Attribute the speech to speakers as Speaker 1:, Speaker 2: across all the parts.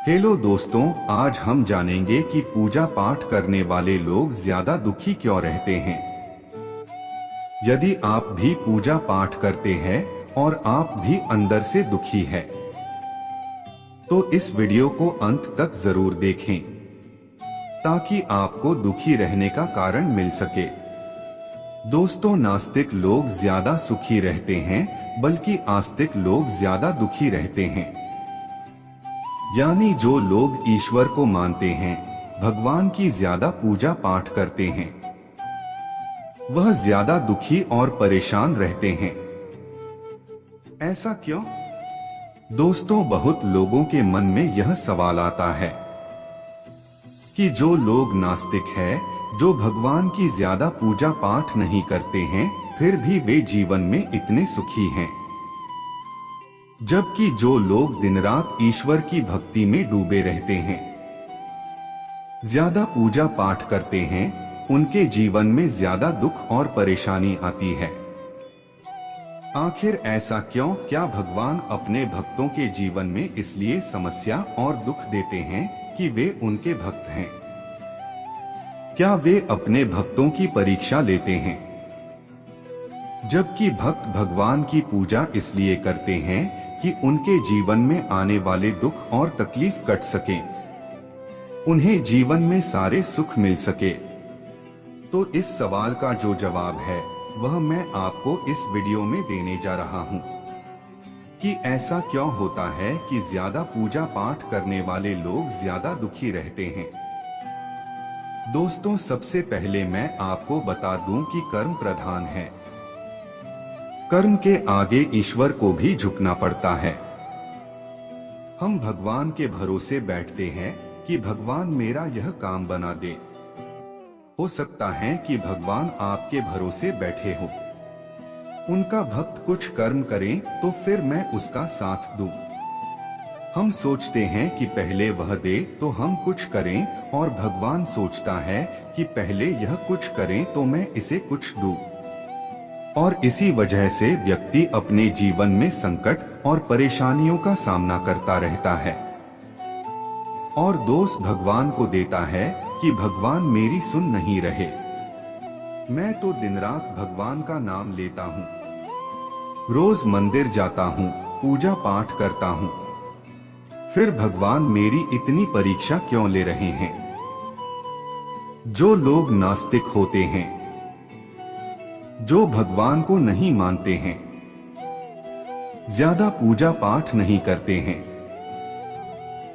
Speaker 1: Hello दोस्तों, आज हम जानेंगे कि पूजा पाठ करने वाले लोग ज्यादा दुखी क्यों रहते हैं। यदि आप भी पूजा पाठ करते हैं और आप भी अंदर से दुखी है तो इस वीडियो को अंत तक जरूर देखें ताकि आपको दुखी रहने का कारण मिल सके। दोस्तों, नास्तिक लोग ज्यादा सुखी रहते हैं बल्कि आस्तिक लोग ज्यादा दुखी रहते हैं। यानी जो लोग ईश्वर को मानते हैं, भगवान की ज्यादा पूजा पाठ करते हैं, वह ज्यादा दुखी और परेशान रहते हैं। ऐसा क्यों? दोस्तों, बहुत लोगों के मन में यह सवाल आता है कि जो लोग नास्तिक हैं, जो भगवान की ज्यादा पूजा पाठ नहीं करते हैं, फिर भी वे जीवन में इतने सुखी हैं, जबकि जो लोग दिन रात ईश्वर की भक्ति में डूबे रहते हैं, ज्यादा पूजा पाठ करते हैं, उनके जीवन में ज्यादा दुख और परेशानी आती है। आखिर ऐसा क्यों? क्या भगवान अपने भक्तों के जीवन में इसलिए समस्या और दुख देते हैं कि वे उनके भक्त हैं? क्या वे अपने भक्तों की परीक्षा लेते हैं? जबकि भक्त भगवान की पूजा इसलिए करते हैं कि उनके जीवन में आने वाले दुख और तकलीफ कट सके, उन्हें जीवन में सारे सुख मिल सके। तो इस सवाल का जो जवाब है वह मैं आपको इस वीडियो में देने जा रहा हूं कि ऐसा क्यों होता है कि ज्यादा पूजा पाठ करने वाले लोग ज्यादा दुखी रहते हैं। दोस्तों, सबसे पहले मैं आपको बता दूं कि कर्म प्रधान है। कर्म के आगे ईश्वर को भी झुकना पड़ता है। हम भगवान के भरोसे बैठते हैं कि भगवान मेरा यह काम बना दे। हो सकता है कि भगवान आपके भरोसे बैठे हो, उनका भक्त कुछ कर्म करें तो फिर मैं उसका साथ दूं। हम सोचते हैं कि पहले वह दे तो हम कुछ करें, और भगवान सोचता है कि पहले यह कुछ करें तो मैं इसे कुछ दूं। और इसी वजह से व्यक्ति अपने जीवन में संकट और परेशानियों का सामना करता रहता है और दोष भगवान को देता है कि भगवान मेरी सुन नहीं रहे। मैं तो दिन रात भगवान का नाम लेता हूँ, रोज मंदिर जाता हूँ, पूजा पाठ करता हूँ, फिर भगवान मेरी इतनी परीक्षा क्यों ले रहे हैं? जो लोग नास्तिक होते हैं, जो भगवान को नहीं मानते हैं, ज्यादा पूजा पाठ नहीं करते हैं,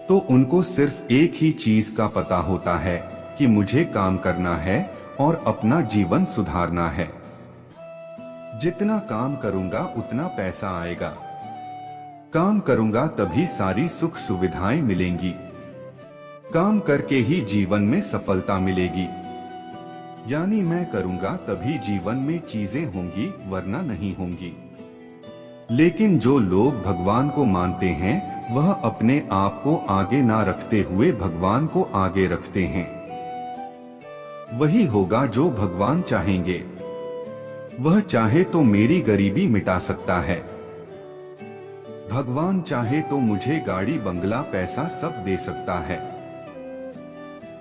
Speaker 1: तो उनको सिर्फ एक ही चीज का पता होता है कि मुझे काम करना है और अपना जीवन सुधारना है। जितना काम करूंगा उतना पैसा आएगा, काम करूंगा तभी सारी सुख सुविधाएं मिलेंगी, काम करके ही जीवन में सफलता मिलेगी। यानी मैं करूंगा तभी जीवन में चीजें होंगी, वरना नहीं होंगी। लेकिन जो लोग भगवान को मानते हैं, वह अपने आप को आगे ना रखते हुए भगवान को आगे रखते हैं। वही होगा जो भगवान चाहेंगे। वह चाहे तो मेरी गरीबी मिटा सकता है, भगवान चाहे तो मुझे गाड़ी बंगला पैसा सब दे सकता है।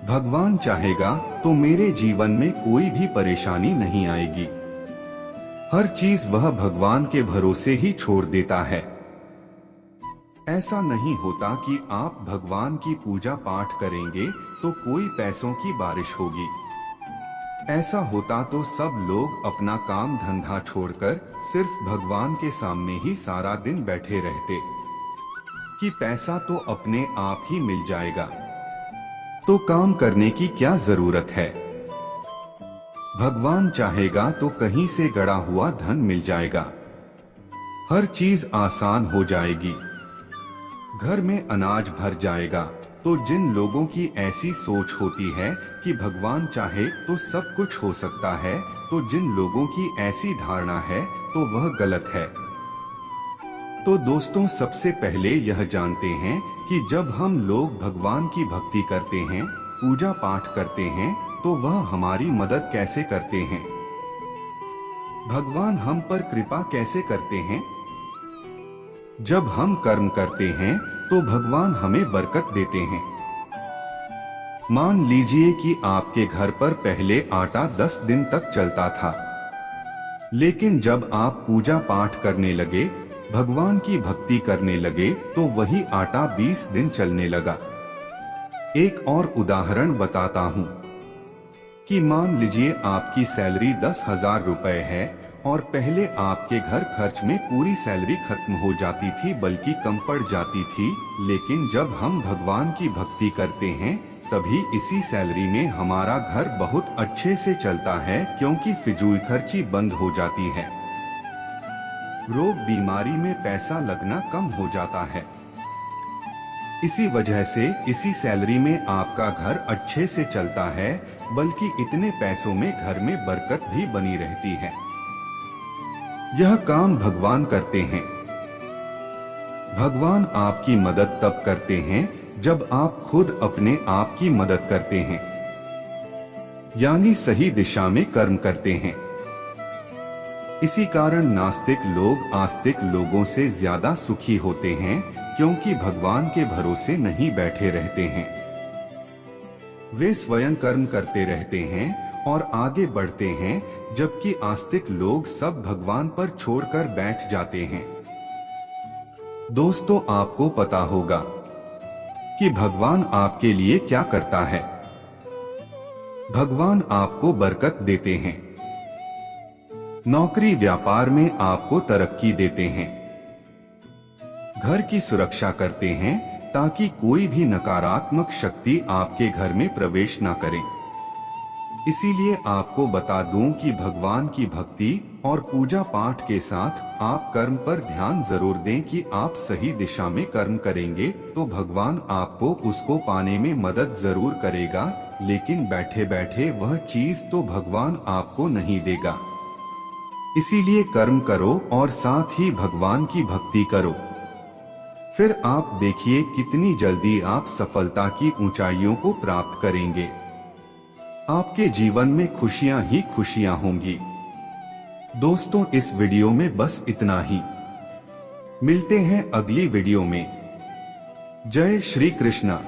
Speaker 1: भगवान चाहेगा तो मेरे जीवन में कोई भी परेशानी नहीं आएगी। हर चीज वह भगवान के भरोसे ही छोड़ देता है। ऐसा नहीं होता कि आप भगवान की पूजा पाठ करेंगे तो कोई पैसों की बारिश होगी। ऐसा होता तो सब लोग अपना काम धंधा छोड़कर सिर्फ भगवान के सामने ही सारा दिन बैठे रहते कि पैसा तो अपने आप ही मिल जाएगा, तो काम करने की क्या जरूरत है। भगवान चाहेगा तो कहीं से गड़ा हुआ धन मिल जाएगा, हर चीज आसान हो जाएगी, घर में अनाज भर जाएगा। तो जिन लोगों की ऐसी सोच होती है कि भगवान चाहे तो सब कुछ हो सकता है, तो जिन लोगों की ऐसी धारणा है तो वह गलत है। तो दोस्तों, सबसे पहले यह जानते हैं कि जब हम लोग भगवान की भक्ति करते हैं, पूजा पाठ करते हैं, तो वह हमारी मदद कैसे करते हैं? भगवान हम पर कृपा कैसे करते हैं? जब हम कर्म करते हैं तो भगवान हमें बरकत देते हैं। मान लीजिए कि आपके घर पर पहले आटा 10 दिन तक चलता था, लेकिन जब आप पूजा पाठ करने लगे, भगवान की भक्ति करने लगे, तो वही आटा 20 दिन चलने लगा। एक और उदाहरण बताता हूँ कि मान लीजिए आपकी सैलरी 10,000 रुपए है और पहले आपके घर खर्च में पूरी सैलरी खत्म हो जाती थी, बल्कि कम पड़ जाती थी। लेकिन जब हम भगवान की भक्ति करते हैं, तभी इसी सैलरी में हमारा घर बहुत अच्छे से चलता है, क्योंकि फिजूल खर्ची बंद हो जाती है। रोग बीमारी में पैसा लगना कम हो जाता है। इसी वजह से इसी सैलरी में आपका घर अच्छे से चलता है, बल्कि इतने पैसों में घर में बरकत भी बनी रहती है। यह काम भगवान करते हैं। भगवान आपकी मदद तब करते हैं जब आप खुद अपने आप की मदद करते हैं, यानी सही दिशा में कर्म करते हैं। इसी कारण नास्तिक लोग आस्तिक लोगों से ज्यादा सुखी होते हैं, क्योंकि भगवान के भरोसे नहीं बैठे रहते हैं। वे स्वयं कर्म करते रहते हैं और आगे बढ़ते हैं, जबकि आस्तिक लोग सब भगवान पर छोड़कर बैठ जाते हैं। दोस्तों, आपको पता होगा कि भगवान आपके लिए क्या करता है। भगवान आपको बरकत देते हैं, नौकरी व्यापार में आपको तरक्की देते हैं, घर की सुरक्षा करते हैं ताकि कोई भी नकारात्मक शक्ति आपके घर में प्रवेश न करे। इसीलिए आपको बता दूं कि भगवान की भक्ति और पूजा पाठ के साथ आप कर्म पर ध्यान जरूर दें कि आप सही दिशा में कर्म करेंगे तो भगवान आपको उसको पाने में मदद जरूर करेगा, लेकिन बैठे बैठे वह चीज तो भगवान आपको नहीं देगा। इसीलिए कर्म करो और साथ ही भगवान की भक्ति करो, फिर आप देखिए कितनी जल्दी आप सफलता की ऊंचाइयों को प्राप्त करेंगे। आपके जीवन में खुशियां ही खुशियां होंगी। दोस्तों, इस वीडियो में बस इतना ही। मिलते हैं अगली वीडियो में। जय श्री कृष्णा।